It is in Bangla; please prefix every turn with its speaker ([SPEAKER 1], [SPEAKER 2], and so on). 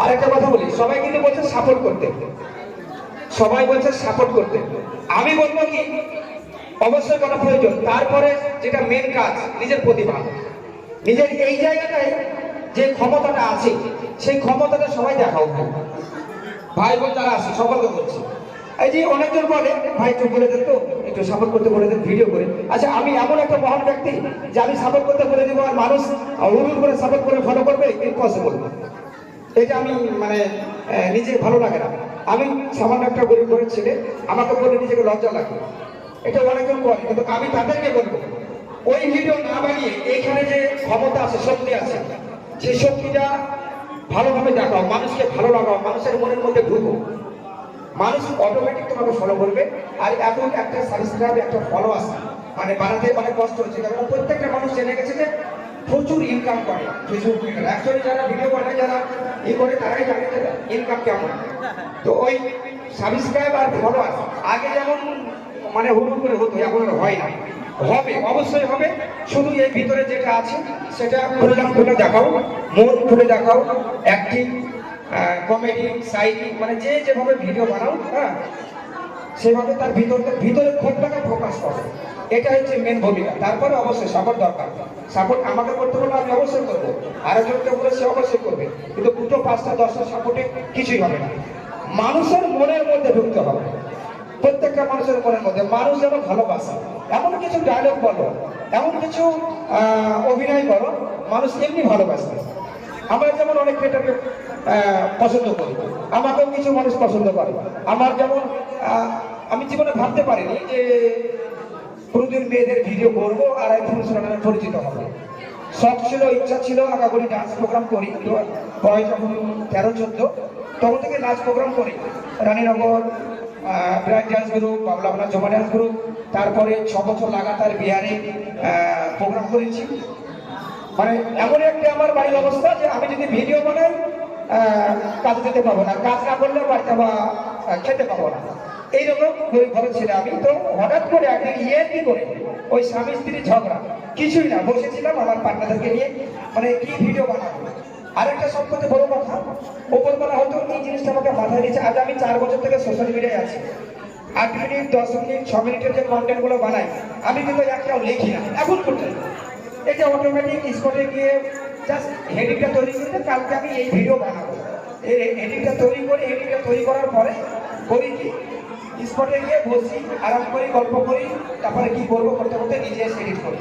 [SPEAKER 1] আর একটা কথা বলি, সবাই কিন্তু বলছে সাপোর্ট করতে, সবাই বলছে সাপোর্ট করতে। আমি বলবো কি, অবশ্যই করা প্রয়োজন। তারপরে যেটা মেন কাজ, নিজের প্রতিভা, নিজের এই জায়গাটায় যে ক্ষমতাটা আছে সেই ক্ষমতাটা সবাই দেখাও। ভাই বোন যারা আছে সকলকে বলছি, এই যে অনেকজন বলে ভাই একটু বলে দেন তো, একটু সাপোর্ট করতে বলে দেন ভিডিও করে। আচ্ছা, আমি এমন একটা মহান ব্যক্তি যে আমি সাপোর্ট করতে বলে দেবো আর মানুষ হুড় করে সাপোর্ট করে ফলো করবে? ইম্পসিবল। এটা আমি মানে নিজে ভালো লাগে না। আমি সামান্য একটা গরিব ঘরের ছেলে, আমাকে বলে নিজেকে লজ্জা লাগে। এটা অনেকজন করে, কিন্তু আমি তাদেরকে বলবো ওই ভিডিও না বানিয়ে এখানে যে ক্ষমতা আছে, শক্তি আছে, সেই শক্তিটা ভালোভাবে দেখাও, মানুষকে ভালো লাগাও, মানুষের মনের মধ্যে ঢুকো, মানুষ অটোমেটিক তোমাকে ফলো করবে। আর এখন একটা সাবস্ক্রাইব, একটা ফলো আসে মানে বানাতে অনেক কষ্ট হচ্ছে, কারণ প্রত্যেকটা মানুষ জেনে গেছে যে প্রচুর ইনকাম করে ফেসবুক। অ্যাকচুয়ালি যারা ভিডিও বানায়, যারা করে, তারাই জানে যে ইনকাম কেমন। তো ওই সাবস্ক্রাইব আর ফলো আগে যেমন মানে হুড় করে হতো, এখন আর হয় না। হবে, অবশ্যই হবে। শুধু এই ভিতরে যেটা আছে সেটা খুলে দেখাও, মন খুলে দেখাও, অ্যাক্টিং, কমেডি, সাইড, মানে যে যেভাবে ভিডিও বানাও, হ্যাঁ, সেভাবে তার ভিতরে ক্ষোভটাকে প্রকাশ করো। এটা হচ্ছে মেন ভূমিকা। তারপরে অবশ্যই সাপোর্ট দরকার। সাপোর্ট আমাকে করতে হলে আমি অবশ্যই করবো, আরেকজনকে বলে সে অবশ্যই করবে, কিন্তু 2, 5, 10 সাপোর্টে কিছুই হবে না। মানুষের মনের মধ্যে ঢুকতে হবে, প্রত্যেকটা মানুষের মনের মধ্যে। মানুষ যেন ভালোবাসে, এমন কিছু ডায়লগ বলো, এমন কিছু অভিনয় করো, মানুষ এমনি ভালোবাসে। আমরা যেমন অনেক ক্রিয়েটারকে পছন্দ করি, আমাকেও কিছু মানুষ পছন্দ করে। আমার যেমন আমি জীবনে ভাবতে পারিনি যে কোনোদিন মেয়েদের ভিডিও করবো আর ইনফ্লুয়েন্সার নামে পরিচিত হবে। শখ ছিল, ইচ্ছা ছিল, আগাগোড়ি ডান্স প্রোগ্রাম করি। বয়স যখন 13-14, তখন থেকে নাচ প্রোগ্রাম করি। রানীনগর ব্রাইট ডান্স গ্রুপ, বাবলা জমা ডান্স গ্রুপ, তারপরে 6 বছর লাগাতার বিহারে প্রোগ্রাম করেছি। মানে এমন একটা আমার বাড়ির অবস্থা যে আমি যদি ভিডিও বানাই কাজ যেতে পাবো না, কাজ না করলে বাড়িতে বা খেতে পাবো না, এইরকম গরিব ঘরের ছেলে আমি। তো হঠাৎ করে একদিন কি করে ওই স্বামী স্ত্রীর ঝগড়া, কিছুই না, বসেছিলাম আমার পার্টনারদেরকে নিয়ে, মানে কি ভিডিও বানাবো। আর একটা সব থেকে বড় কথা, ওপরবেলা হয়তো এই জিনিসটা আমাকে মাথায় দিয়েছে। আজ আমি 4 বছর থেকে সোশ্যাল মিডিয়ায় আছি। 8 মিনিট, 10 মিনিট, 6 মিনিটের যে কন্টেন্ট গুলো বানাই, আমি কিন্তু একটাও লিখি না এখন পর্যন্ত। এটা অটোমেটিক স্পটে গিয়ে জাস্ট হেডিংটা তৈরি করতে, কালকে আমি এই ভিডিও বানাবো, এই হেডিংটা তৈরি করি। হেডিংটা তৈরি করার পরে করি কি, স্পটে গিয়ে বসি, আরাম করি, গল্প করি, তারপরে কি করবো করতে করতে নিজে এডিট করি।